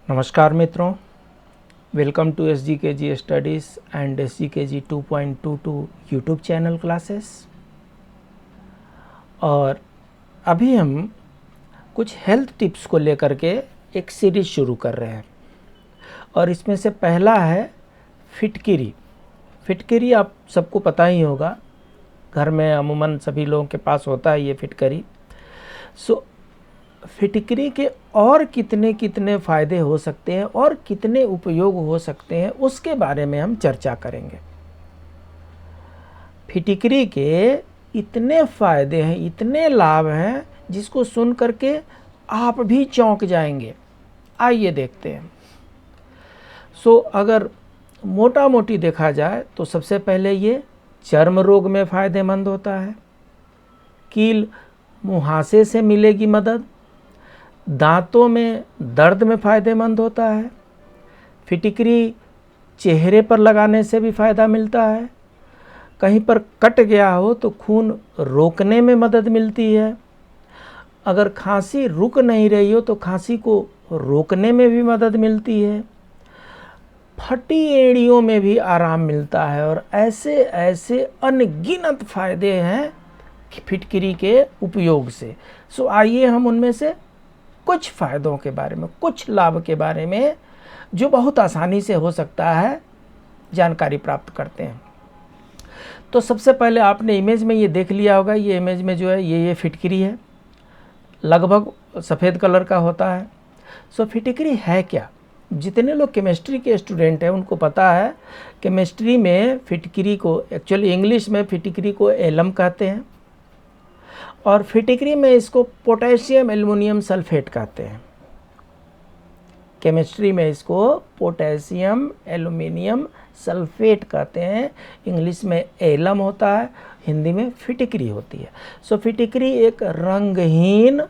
नमस्कार मित्रों, welcome to SGKG studies and SGKG 2.22 YouTube channel classes. और अभी हम कुछ हेल्थ टिप्स को लेकर के एक सीरीज़ शुरू कर रहे हैं और इसमें से पहला है फिटकिरी। फिटकिरी आप सबको पता ही होगा, घर में अमूमन सभी लोगों के पास होता है ये फिटकरी। फिटकरी के और कितने कितने फ़ायदे हो सकते हैं और कितने उपयोग हो सकते हैं उसके बारे में हम चर्चा करेंगे। फिटकरी के इतने फ़ायदे हैं, इतने लाभ हैं जिसको सुन करके आप भी चौंक जाएंगे। आइए देखते हैं। अगर मोटा मोटी देखा जाए तो सबसे पहले ये चर्म रोग में फ़ायदेमंद होता है। कील मुहासे से मिलेगी मदद। दांतों में दर्द में फ़ायदेमंद होता है। फिटकरी चेहरे पर लगाने से भी फ़ायदा मिलता है। कहीं पर कट गया हो तो खून रोकने में मदद मिलती है। अगर खांसी रुक नहीं रही हो तो खांसी को रोकने में भी मदद मिलती है। फटी एड़ियों में भी आराम मिलता है और ऐसे ऐसे अनगिनत फ़ायदे हैं फिटकरी के उपयोग से। आइए हम उनमें से कुछ फ़ायदों के बारे में, कुछ लाभ के बारे में जो बहुत आसानी से हो सकता है जानकारी प्राप्त करते हैं। तो सबसे पहले आपने इमेज में ये देख लिया होगा, ये इमेज में जो है ये फिटकरी है, लगभग सफ़ेद कलर का होता है। फिटकरी है क्या? जितने लोग केमिस्ट्री के स्टूडेंट हैं उनको पता है केमिस्ट्री में फिटकरी को, एक्चुअली इंग्लिश में फिटकरी को एलम कहते हैं और फिटकरी में इसको पोटेशियम एल्युमिनियम सल्फेट कहते हैं। केमिस्ट्री में इसको पोटेशियम एल्युमिनियम सल्फेट कहते हैं। इंग्लिश में एलम होता है, हिंदी में फिटकरी होती है। फिटकरी एक रंगहीन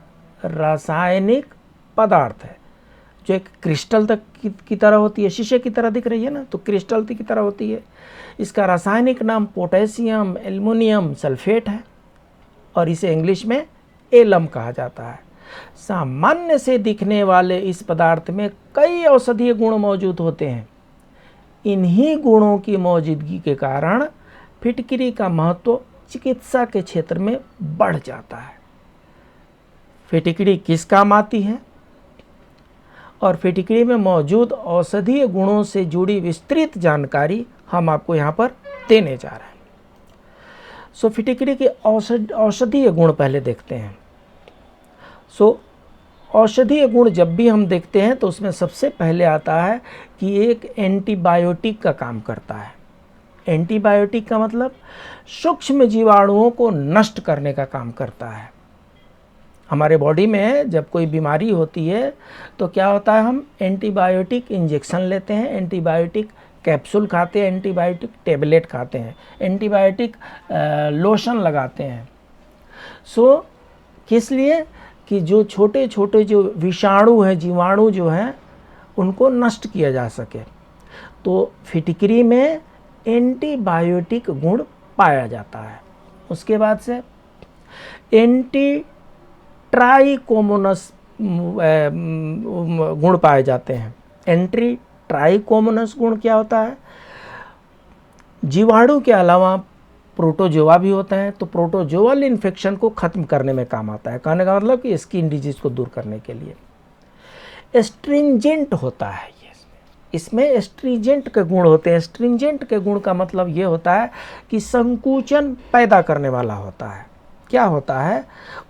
रासायनिक पदार्थ है जो एक क्रिस्टल तक की तरह होती है। शीशे की तरह दिख रही है ना, तो क्रिस्टल की तरह होती है। इसका रासायनिक नाम पोटेशियम एल्युमिनियम सल्फेट है और इसे इंग्लिश में एलम कहा जाता है। सामान्य से दिखने वाले इस पदार्थ में कई औषधीय गुण मौजूद होते हैं। इन्हीं गुणों की मौजूदगी के कारण फिटकरी का महत्व चिकित्सा के क्षेत्र में बढ़ जाता है। फिटकरी किस काम आती है और फिटकरी में मौजूद औषधीय गुणों से जुड़ी विस्तृत जानकारी हम आपको यहाँ पर देने जा रहे हैं। फिटकरी के औषधीय गुण पहले देखते हैं। औषधीय गुण जब भी हम देखते हैं तो उसमें सबसे पहले आता है कि एक एंटीबायोटिक का काम करता है। एंटीबायोटिक का मतलब सूक्ष्म जीवाणुओं को नष्ट करने का काम करता है। हमारे बॉडी में जब कोई बीमारी होती है तो क्या होता है, हम एंटीबायोटिक इंजेक्शन लेते हैं, एंटीबायोटिक कैप्सूल खाते हैं, एंटीबायोटिक टेबलेट खाते हैं, एंटीबायोटिक लोशन लगाते हैं। किस लिए? कि जो छोटे छोटे जो विषाणु हैं, जीवाणु जो हैं, उनको नष्ट किया जा सके। तो फिटकरी में एंटीबायोटिक गुण पाया जाता है। उसके बाद से एंटी ट्राइकोमोनस गुण पाए जाते हैं। एंटी ट्राइकोमोनस गुण क्या होता है? जीवाणु के अलावा प्रोटोजोआ भी होता है, तो प्रोटोजोअल इन्फेक्शन को ख़त्म करने में काम आता है। कहने का मतलब कि स्किन डिजीज़ को दूर करने के लिए। एस्ट्रिंजेंट होता है ये, इसमें एस्ट्रिंजेंट के गुण होते हैं। एस्ट्रिंजेंट के गुण का मतलब ये होता है कि संकुचन पैदा करने वाला होता है। क्या होता है,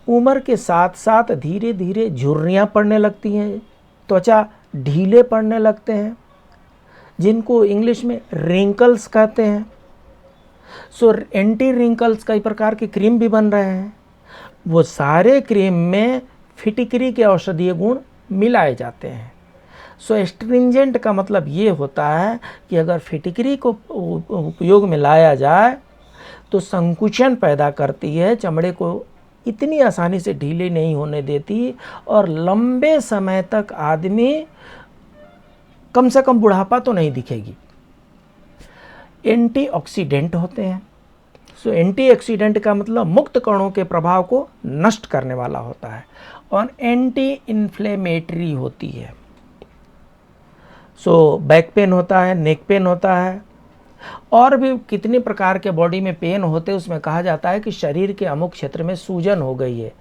उम्र के साथ साथ धीरे धीरे झुर्रियाँ पड़ने लगती हैं, त्वचा ढीले पड़ने लगते हैं, जिनको इंग्लिश में रिंकल्स कहते हैं। एंटी रिंकल्स कई प्रकार के क्रीम भी बन रहे हैं। वो सारे क्रीम में फिटकरी के औषधीय गुण मिलाए जाते हैं। एस्ट्रिंजेंट का मतलब ये होता है कि अगर फिटकरी को उपयोग में लाया जाए तो संकुचन पैदा करती है, चमड़े को इतनी आसानी से ढीले नहीं होने देती और लंबे समय तक आदमी, कम से कम बुढ़ापा तो नहीं दिखेगी। एंटीऑक्सीडेंट होते हैं। एंटीऑक्सीडेंट का मतलब मुक्त कणों के प्रभाव को नष्ट करने वाला होता है और एंटी इन्फ्लेमेटरी होती है। सो बैक पेन होता है, नेक पेन होता है, और भी कितने प्रकार के बॉडी में पेन होते हैं, उसमें कहा जाता है कि शरीर के अमुक क्षेत्र में सूजन हो गई है।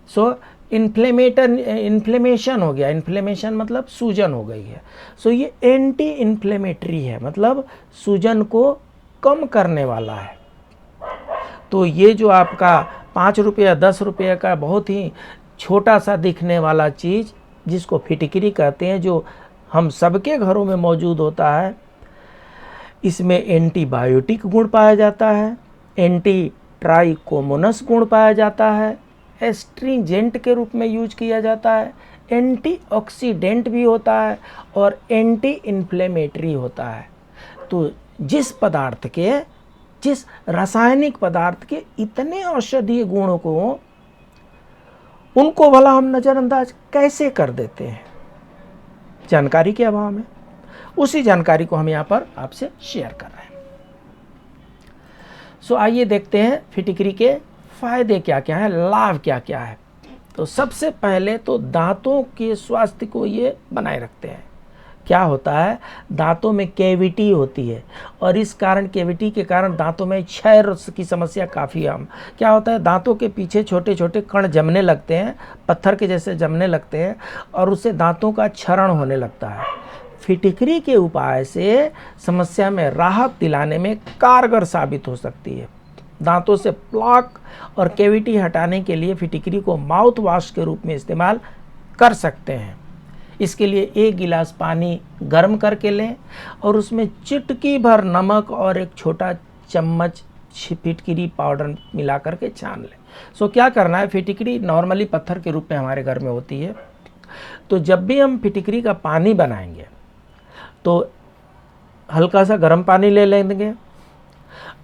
सो इन्फ्लेमेशन हो गया, इन्फ्लेमेशन मतलब सूजन हो गई है। सो ये एंटी इन्फ्लेमेटरी है, मतलब सूजन को कम करने वाला है। तो ये जो आपका 5 रुपया 10 रुपये का बहुत ही छोटा सा दिखने वाला चीज़ जिसको फिटकरी कहते हैं, जो हम सबके घरों में मौजूद होता है, इसमें एंटीबायोटिक गुण पाया जाता है, एंटी ट्राइकोमोनस गुण पाया जाता है, एस्ट्रिंजेंट के रूप में यूज किया जाता है, एंटीऑक्सीडेंट भी होता है और एंटी इन्फ्लेमेटरी होता है। तो जिस रासायनिक पदार्थ के इतने औषधीय गुणों को, उनको भला हम नज़रअंदाज कैसे कर देते हैं जानकारी के अभाव में। उसी जानकारी को हम यहाँ पर आपसे शेयर कर रहे हैं। सो आइए देखते हैं फिटकरी के फायदे क्या क्या हैं, लाभ क्या क्या है। तो सबसे पहले तो दांतों के स्वास्थ्य को ये बनाए रखते हैं। क्या होता है, दांतों में कैविटी होती है और इस कारण कैविटी के कारण दांतों में क्षय की समस्या काफ़ी आम। क्या होता है, दांतों के पीछे छोटे छोटे कण जमने लगते हैं, पत्थर के जैसे जमने लगते हैं और उससे दांतों का क्षरण होने लगता है। फिटकरी के उपाय से समस्या में राहत दिलाने में कारगर साबित हो सकती है। दांतों से प्लाक और कैविटी हटाने के लिए फिटकरी को माउथ वॉश के रूप में इस्तेमाल कर सकते हैं। इसके लिए 1 गिलास पानी गर्म करके लें और उसमें चुटकी भर नमक और 1 छोटा चम्मच फिटकरी पाउडर मिला करके छान लें। सो क्या करना है, फिटकरी नॉर्मली पत्थर के रूप में हमारे घर में होती है। तो जब भी हम फिटकरी का पानी बनाएंगे तो हल्का सा गर्म पानी ले लेंगे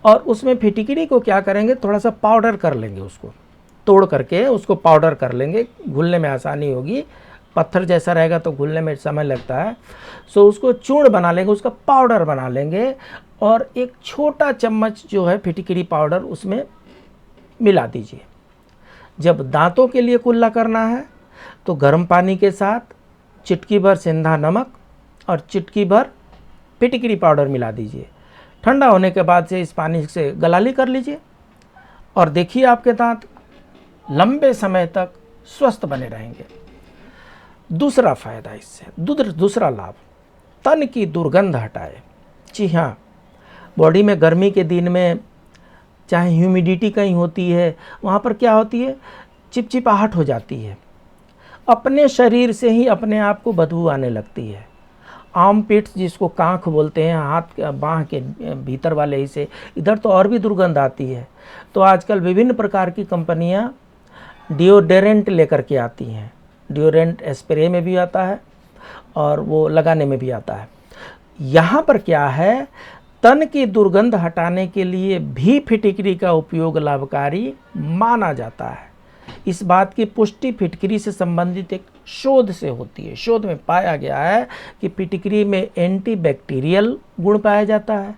और उसमें फिटकरी को क्या करेंगे, थोड़ा सा पाउडर कर लेंगे, उसको तोड़ करके उसको पाउडर कर लेंगे, घुलने में आसानी होगी। पत्थर जैसा रहेगा तो घुलने में समय लगता है। सो उसको चूर्ण बना लेंगे, उसका पाउडर बना लेंगे और 1 छोटा चम्मच जो है फिटकरी पाउडर उसमें मिला दीजिए। जब दांतों के लिए कुल्ला करना है तो गर्म पानी के साथ चुटकी भर सेंधा नमक और चुटकी भर फिटकरी पाउडर मिला दीजिए। ठंडा होने के बाद से इस पानी से गलाली कर लीजिए और देखिए आपके दांत लंबे समय तक स्वस्थ बने रहेंगे। दूसरा फायदा इससे, दूसरा लाभ, तन की दुर्गंध हटाए। जी हाँ, बॉडी में गर्मी के दिन में चाहे ह्यूमिडिटी कहीं होती है, वहाँ पर क्या होती है, चिपचिपाहट हो जाती है, अपने शरीर से ही अपने आप को बदबू आने लगती है। आर्म पिट्स जिसको कांख बोलते हैं, हाथ बाँह के भीतर वाले हिस्से, इधर तो और भी दुर्गंध आती है। तो आजकल विभिन्न प्रकार की कंपनियां डिओडोरेंट लेकर के आती हैं। डिओडोरेंट स्प्रे में भी आता है और वो लगाने में भी आता है। यहाँ पर क्या है, तन की दुर्गंध हटाने के लिए भी फिटकरी का उपयोग लाभकारी माना जाता है। इस बात की पुष्टि फिटकरी से संबंधित एक शोध से होती है। शोध में पाया गया है कि फिटकरी में एंटीबैक्टीरियल गुण पाया जाता है।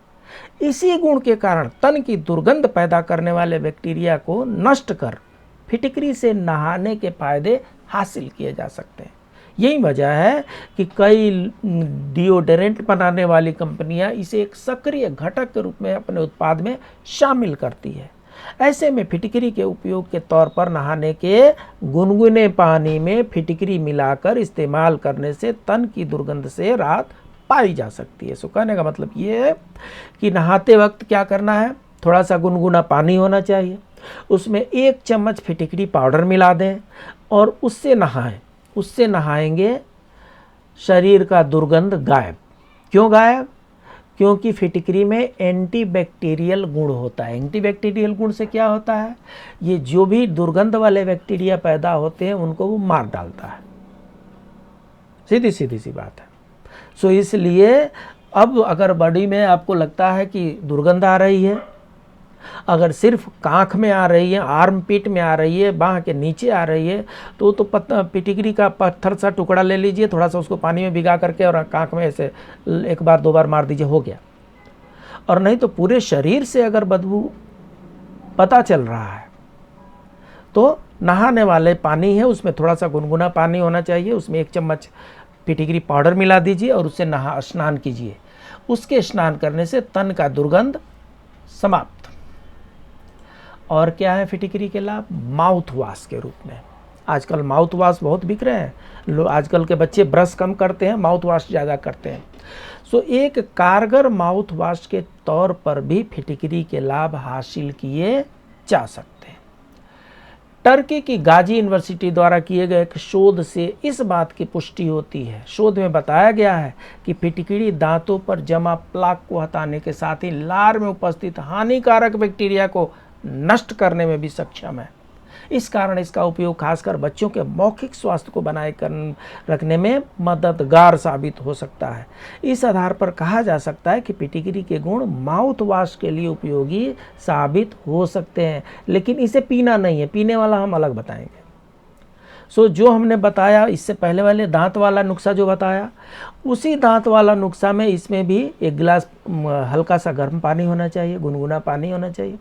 इसी गुण के कारण तन की दुर्गंध पैदा करने वाले बैक्टीरिया को नष्ट कर फिटकरी से नहाने के फायदे हासिल किए जा सकते हैं। यही वजह है कि कई डिओडोरेंट बनाने वाली कंपनियां इसे एक सक्रिय घटक के रूप में अपने उत्पाद में शामिल करती है। ऐसे में फिटकरी के उपयोग के तौर पर नहाने के गुनगुने पानी में फिटकरी मिलाकर इस्तेमाल करने से तन की दुर्गंध से राहत पाई जा सकती है। सो कहने का मतलब ये है कि नहाते वक्त क्या करना है, थोड़ा सा गुनगुना पानी होना चाहिए, उसमें 1 चम्मच फिटकरी पाउडर मिला दें और उससे नहाएं। उससे नहाएंगे शरीर का दुर्गंध गायब। क्यों गायब? क्योंकि फिटकरी में एंटीबैक्टीरियल गुण होता है। एंटीबैक्टीरियल गुण से क्या होता है, ये जो भी दुर्गंध वाले बैक्टीरिया पैदा होते हैं उनको वो मार डालता है। सीधी सीधी सी बात है। सो इसलिए अब अगर बॉडी में आपको लगता है कि दुर्गंध आ रही है, अगर सिर्फ कांख में आ रही है, आर्म पिट में आ रही है, बाह के नीचे आ रही है, तो फिटकरी का पत्थर सा टुकड़ा ले लीजिए, थोड़ा सा उसको पानी में भिगा करके और कांख में ऐसे 1 बार 2 बार मार दीजिए, हो गया। और नहीं तो पूरे शरीर से अगर बदबू पता चल रहा है तो नहाने वाले पानी है उसमें थोड़ा सा गुनगुना पानी होना चाहिए, उसमें 1 चम्मच फिटिकरी पाउडर मिला दीजिए और उससे नहा स्नान कीजिए। उसके स्नान करने से तन का दुर्गंध समाप्त। और क्या है फिटिकरी के लाभ? माउथ वॉश के रूप में। आजकल माउथ वॉश बहुत बिक रहे हैं। आजकल के बच्चे ब्रश कम करते हैं, माउथ वॉश ज़्यादा करते हैं। सो एक कारगर माउथ वॉश के तौर पर भी फिटिकरी के लाभ हासिल किए जा सकते हैं। टर्की की गाजी यूनिवर्सिटी द्वारा किए गए एक शोध से इस बात की पुष्टि होती है। शोध में बताया गया है कि फिटिकरी दांतों पर जमा प्लाक को हटाने के साथ ही लार में उपस्थित हानिकारक बैक्टीरिया को नष्ट करने में भी सक्षम है। इस कारण इसका उपयोग खासकर बच्चों के मौखिक स्वास्थ्य को बनाए रखने में मददगार साबित हो सकता है। इस आधार पर कहा जा सकता है कि फिटिकरी के गुण माउथ वॉश के लिए उपयोगी साबित हो सकते हैं, लेकिन इसे पीना नहीं है, पीने वाला हम अलग बताएंगे। सो जो हमने बताया इससे पहले वाले दांत वाला नुस्खा जो बताया, उसी दांत वाला नुस्खा में इसमें भी एक गिलास हल्का सा गर्म पानी होना चाहिए, गुनगुना पानी होना चाहिए।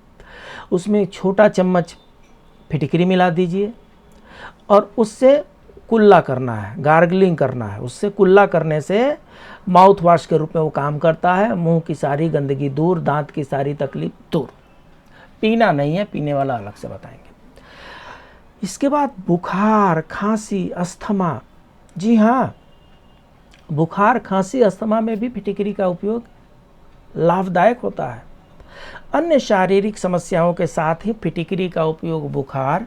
उसमें एक छोटा चम्मच फिटिकरी मिला दीजिए और उससे कुल्ला करना है, गार्गलिंग करना है। उससे कुल्ला करने से माउथ वॉश के रूप में वो काम करता है। मुंह की सारी गंदगी दूर, दांत की सारी तकलीफ दूर। पीना नहीं है, पीने वाला अलग से बताएंगे। इसके बाद बुखार, खांसी, अस्थमा। जी हाँ, बुखार, खांसी, अस्थमा में भी फिटिकरी का उपयोग लाभदायक होता है। अन्य शारीरिक समस्याओं के साथ ही फिटिकरी का उपयोग बुखार,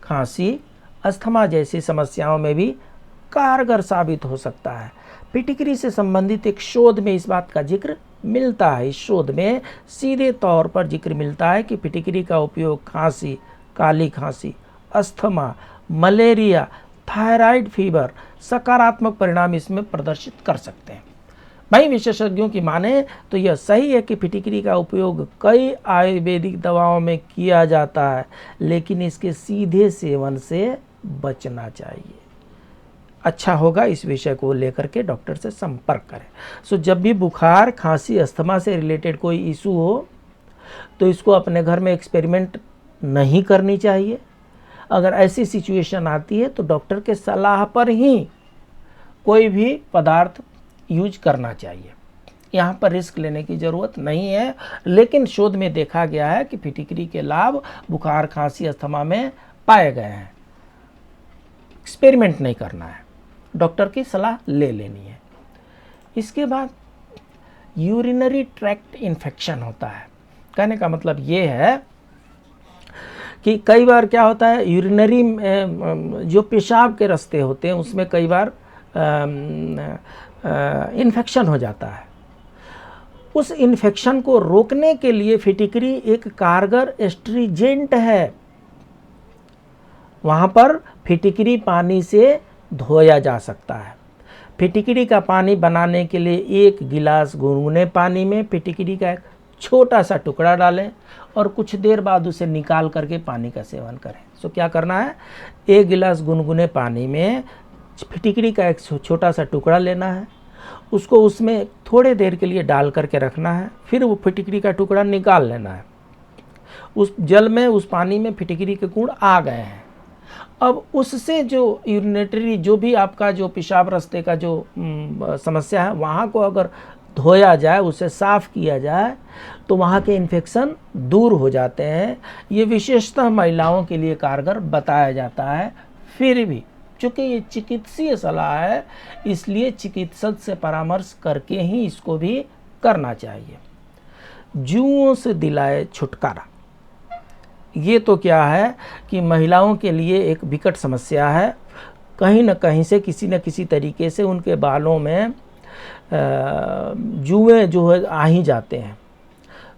खांसी, अस्थमा जैसी समस्याओं में भी कारगर साबित हो सकता है। फिटिकरी से संबंधित एक शोध में इस बात का जिक्र मिलता है। इस शोध में सीधे तौर पर जिक्र मिलता है कि फिटिकरी का उपयोग खांसी, काली खांसी, अस्थमा, मलेरिया, थायराइड फीवर सकारात्मक परिणाम इसमें प्रदर्शित कर सकते हैं। भाई विशेषज्ञों की माने तो यह सही है कि फिटिकरी का उपयोग कई आयुर्वेदिक दवाओं में किया जाता है, लेकिन इसके सीधे सेवन से बचना चाहिए। अच्छा होगा इस विषय को लेकर के डॉक्टर से संपर्क करें। सो जब भी बुखार, खांसी, अस्थमा से रिलेटेड कोई इशू हो तो इसको अपने घर में एक्सपेरिमेंट नहीं करनी चाहिए। अगर ऐसी सिचुएशन आती है तो डॉक्टर के सलाह पर ही कोई भी पदार्थ यूज करना चाहिए। यहाँ पर रिस्क लेने की ज़रूरत नहीं है, लेकिन शोध में देखा गया है कि फिटिकरी के लाभ बुखार, खांसी, अस्थमा में पाए गए हैं। एक्सपेरिमेंट नहीं करना है, डॉक्टर की सलाह ले लेनी है। इसके बाद यूरिनरी ट्रैक्ट इन्फेक्शन होता है। कहने का मतलब ये है कि कई बार क्या होता है, यूरिनरी जो पेशाब के रास्ते होते हैं उसमें कई बार इन्फेक्शन हो जाता है। उस इन्फेक्शन को रोकने के लिए फिटिकरी एक कारगर एस्ट्रीजेंट है। वहाँ पर फिटिकरी पानी से धोया जा सकता है। फिटिकरी का पानी बनाने के लिए 1 गिलास गुनगुने पानी में फिटिकरी का एक छोटा सा टुकड़ा डालें और कुछ देर बाद उसे निकाल करके पानी का सेवन करें। सो क्या करना है, 1 गिलास गुनगुने पानी में फिटिकरी का एक छोटा सा टुकड़ा लेना है, उसको उसमें थोड़े देर के लिए डाल करके रखना है, फिर वो फिटिकरी का टुकड़ा निकाल लेना है। उस जल में, उस पानी में फिटिकरी के गुण आ गए हैं। अब उससे जो यूरिनेटरी, जो भी आपका जो पेशाब रास्ते का जो समस्या है, वहाँ को अगर धोया जाए, उसे साफ़ किया जाए तो वहाँ के इन्फेक्शन दूर हो जाते हैं। ये विशेषतः महिलाओं के लिए कारगर बताया जाता है। फिर भी चूँकि ये चिकित्सीय सलाह है, इसलिए चिकित्सक से परामर्श करके ही इसको भी करना चाहिए। जुओं से दिलाए छुटकारा। ये तो क्या है कि महिलाओं के लिए एक विकट समस्या है। कहीं न कहीं से, किसी न किसी तरीके से उनके बालों में जुएं जो है आ ही जाते हैं।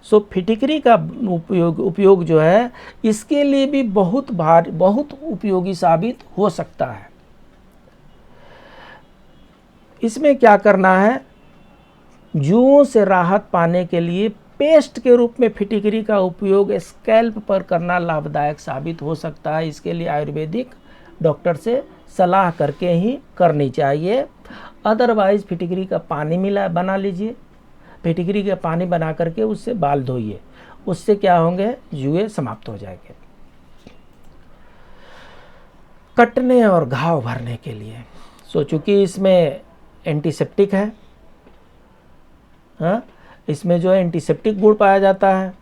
सो फिटिकरी का उपयोग जो है इसके लिए भी बहुत उपयोगी साबित हो सकता है। इसमें क्या करना है, जुओं से राहत पाने के लिए पेस्ट के रूप में फिटिकरी का उपयोग स्कैल्प पर करना लाभदायक साबित हो सकता है। इसके लिए आयुर्वेदिक डॉक्टर से सलाह करके ही करनी चाहिए। अदरवाइज फिटिकरी का पानी बना लीजिए, फिटिकरी का पानी बना करके उससे बाल धोइए, उससे क्या होंगे, जुए समाप्त हो जाएंगे। कटने और घाव भरने के लिए सो चूँकि इसमें एंटीसेप्टिक है, हाँ, इसमें जो है एंटीसेप्टिक गुण पाया जाता है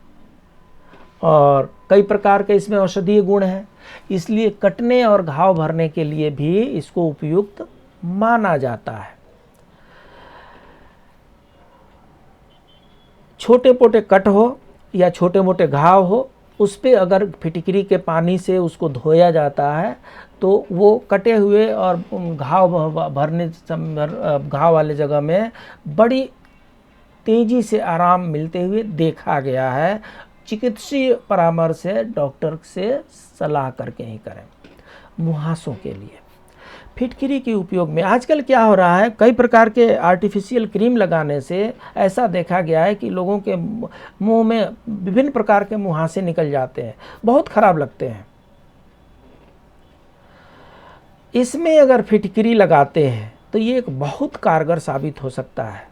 और कई प्रकार के इसमें औषधीय गुण हैं, इसलिए कटने और घाव भरने के लिए भी इसको उपयुक्त माना जाता है। छोटे मोटे कट हो या छोटे मोटे घाव हो, उस पे अगर फिटकरी के पानी से उसको धोया जाता है तो वो कटे हुए और घाव वाले जगह में बड़ी तेज़ी से आराम मिलते हुए देखा गया है। चिकित्सीय परामर्श से डॉक्टर से सलाह करके ही करें। मुहासों के लिए फिटकरी के उपयोग में आजकल क्या हो रहा है, कई प्रकार के आर्टिफिशियल क्रीम लगाने से ऐसा देखा गया है कि लोगों के मुंह में विभिन्न प्रकार के मुहासे निकल जाते हैं, बहुत खराब लगते हैं। इसमें अगर फिटकरी लगाते हैं तो ये एक बहुत कारगर साबित हो सकता है।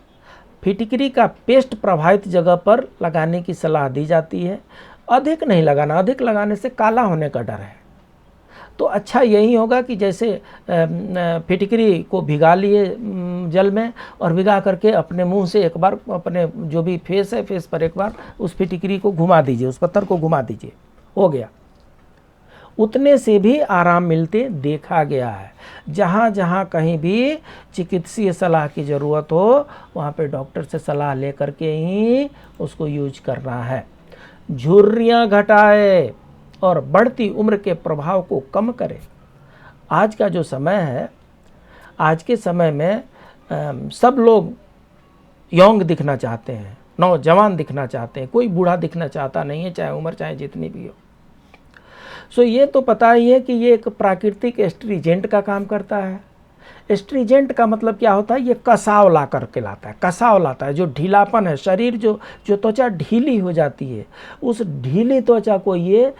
फिटकरी का पेस्ट प्रभावित जगह पर लगाने की सलाह दी जाती है। अधिक नहीं लगाना, अधिक लगाने से काला होने का डर है। तो अच्छा यही होगा कि जैसे फिटकरी को भिगा लिए जल में और भिगा करके अपने मुंह से एक बार अपने जो भी फेस है, फेस पर एक बार उस फिटकरी को घुमा दीजिए, उस पत्थर को घुमा दीजिए, हो गया। उतने से भी आराम मिलते देखा गया है। जहाँ जहाँ कहीं भी चिकित्सीय सलाह की ज़रूरत हो वहाँ पे डॉक्टर से सलाह लेकर के ही उसको यूज करना है। झुर्रियाँ घटाए और बढ़ती उम्र के प्रभाव को कम करे। आज का जो समय है, आज के समय में सब लोग यंग दिखना चाहते हैं, नौजवान दिखना चाहते हैं, कोई बूढ़ा दिखना चाहता नहीं है, चाहे उम्र चाहे जितनी भी हो। सो ये तो पता ही है कि ये एक प्राकृतिक एस्ट्रीजेंट का काम करता है। एस्ट्रीजेंट का मतलब क्या होता है, ये कसाव ला करके लाता है, कसाव लाता है। जो ढीलापन है, शरीर जो त्वचा ढीली हो जाती है, उस ढीली त्वचा को ये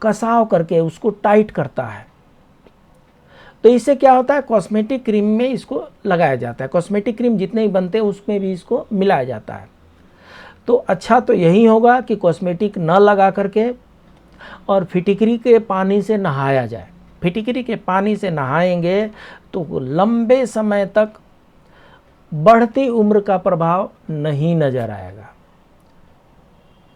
कसाव करके उसको टाइट करता है। तो इससे क्या होता है, कॉस्मेटिक क्रीम में इसको लगाया जाता है। कॉस्मेटिक क्रीम जितने ही बनते हैं उसमें भी इसको मिलाया जाता है। तो अच्छा तो यही होगा कि कॉस्मेटिक न लगा करके और फिटकरी के पानी से नहाया जाए। फिटकरी के पानी से नहाएंगे तो लंबे समय तक बढ़ती उम्र का प्रभाव नहीं नज़र आएगा।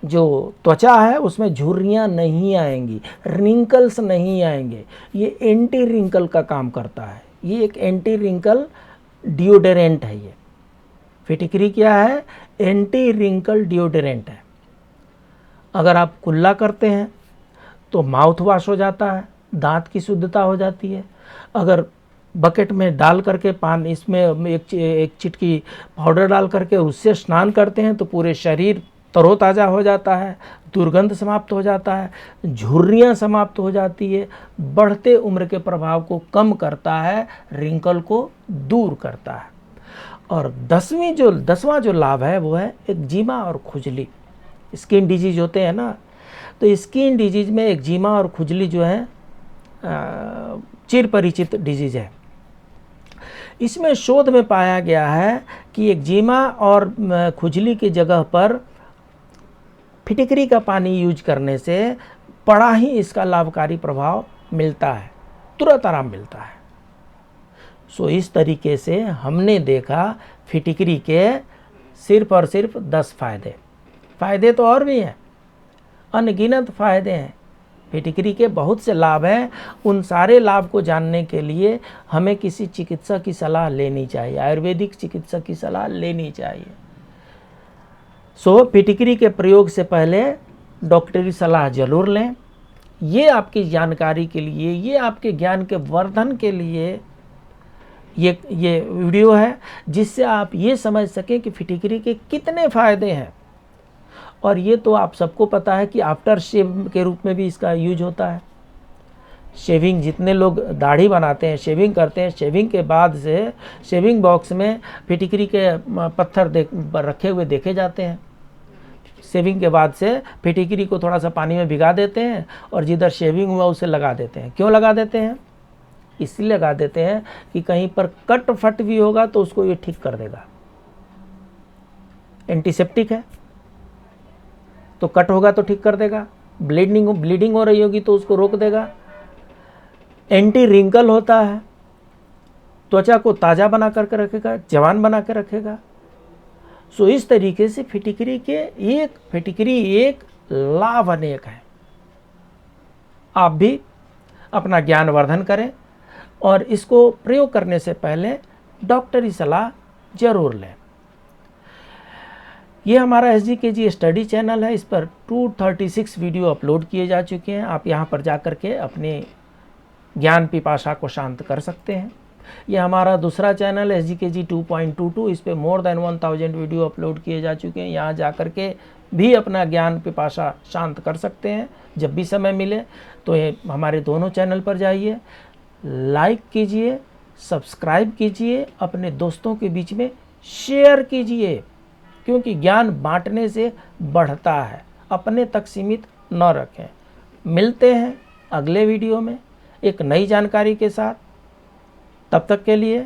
जो त्वचा है उसमें झुर्रियाँ नहीं आएंगी, रिंकल्स नहीं आएंगे। ये एंटी रिंकल का काम करता है। ये एक एंटी रिंकल डिओडोरेंट है। ये फिटकरी क्या है, एंटी रिंकल डिओडोरेंट है। अगर आप कुल्ला करते हैं तो माउथ वॉश हो जाता है, दांत की शुद्धता हो जाती है। अगर बकेट में डाल करके पानी, इसमें एक चिटकी पाउडर डाल करके उससे स्नान करते हैं तो पूरे शरीर तरोताज़ा हो जाता है, दुर्गंध समाप्त हो जाता है, झुर्रियाँ समाप्त हो जाती है, बढ़ते उम्र के प्रभाव को कम करता है, रिंकल को दूर करता है। और दसवां जो लाभ है वो है एक्जिमा और खुजली। स्किन डिजीज होते हैं ना, तो स्किन डिजीज में एक्जिमा और खुजली जो है चिर परिचित डिजीज है। इसमें शोध में पाया गया है कि एक्जिमा और खुजली की जगह पर फिटकरी का पानी यूज करने से बड़ा ही इसका लाभकारी प्रभाव मिलता है, तुरंत आराम मिलता है। सो इस तरीके से हमने देखा फिटकरी के सिर्फ और सिर्फ 10 फ़ायदे तो और भी हैं, अनगिनत फ़ायदे हैं। फिटकरी के बहुत से लाभ हैं। उन सारे लाभ को जानने के लिए हमें किसी चिकित्सक की सलाह लेनी चाहिए, आयुर्वेदिक चिकित्सक की सलाह लेनी चाहिए। सो फिटकरी के प्रयोग से पहले डॉक्टरी सलाह जरूर लें। ये आपकी जानकारी के लिए, ये आपके ज्ञान के वर्धन के लिए ये वीडियो है, जिससे आप ये समझ सकें कि फिटकरी के कितने फ़ायदे हैं। और ये तो आप सबको पता है कि आफ्टर शेव के रूप में भी इसका यूज होता है। शेविंग, जितने लोग दाढ़ी बनाते हैं, शेविंग करते हैं, शेविंग के बाद से शेविंग बॉक्स में फिटकरी के पत्थर रखे हुए देखे जाते हैं। शेविंग के बाद से फिटकरी को थोड़ा सा पानी में भिगा देते हैं और जिधर शेविंग हुआ उसे लगा देते हैं। क्यों लगा देते हैं? इसलिए लगा देते हैं कि कहीं पर कट फट भी होगा तो उसको ये ठीक कर देगा। एंटीसेप्टिक है तो कट होगा तो ठीक कर देगा, ब्लीडिंग हो रही होगी तो उसको रोक देगा। एंटी रिंकल होता है त्वचा को ताज़ा बना करके रखेगा, जवान बना कर रखेगा। सो इस तरीके से फिटकरी एक लाभ अनेक है। आप भी अपना ज्ञानवर्धन करें और इसको प्रयोग करने से पहले डॉक्टरी सलाह जरूर लें। ये हमारा SGKG स्टडी चैनल है, इस पर 236 वीडियो अपलोड किए जा चुके हैं। आप यहाँ पर जा कर के अपने ज्ञान पिपासा को शांत कर सकते हैं। यह हमारा दूसरा चैनल है SGKG 2.22, इस पर मोर देन 1000 वीडियो अपलोड किए जा चुके हैं। यहाँ जा कर के भी अपना ज्ञान पिपासा शांत कर सकते हैं जब भी समय मिले। तो ये हमारे दोनों चैनल पर जाइए, लाइक कीजिए, सब्सक्राइब कीजिए, अपने दोस्तों के बीच में शेयर कीजिए, क्योंकि ज्ञान बांटने से बढ़ता है, अपने तक सीमित न रखें। मिलते हैं अगले वीडियो में एक नई जानकारी के साथ। तब तक के लिए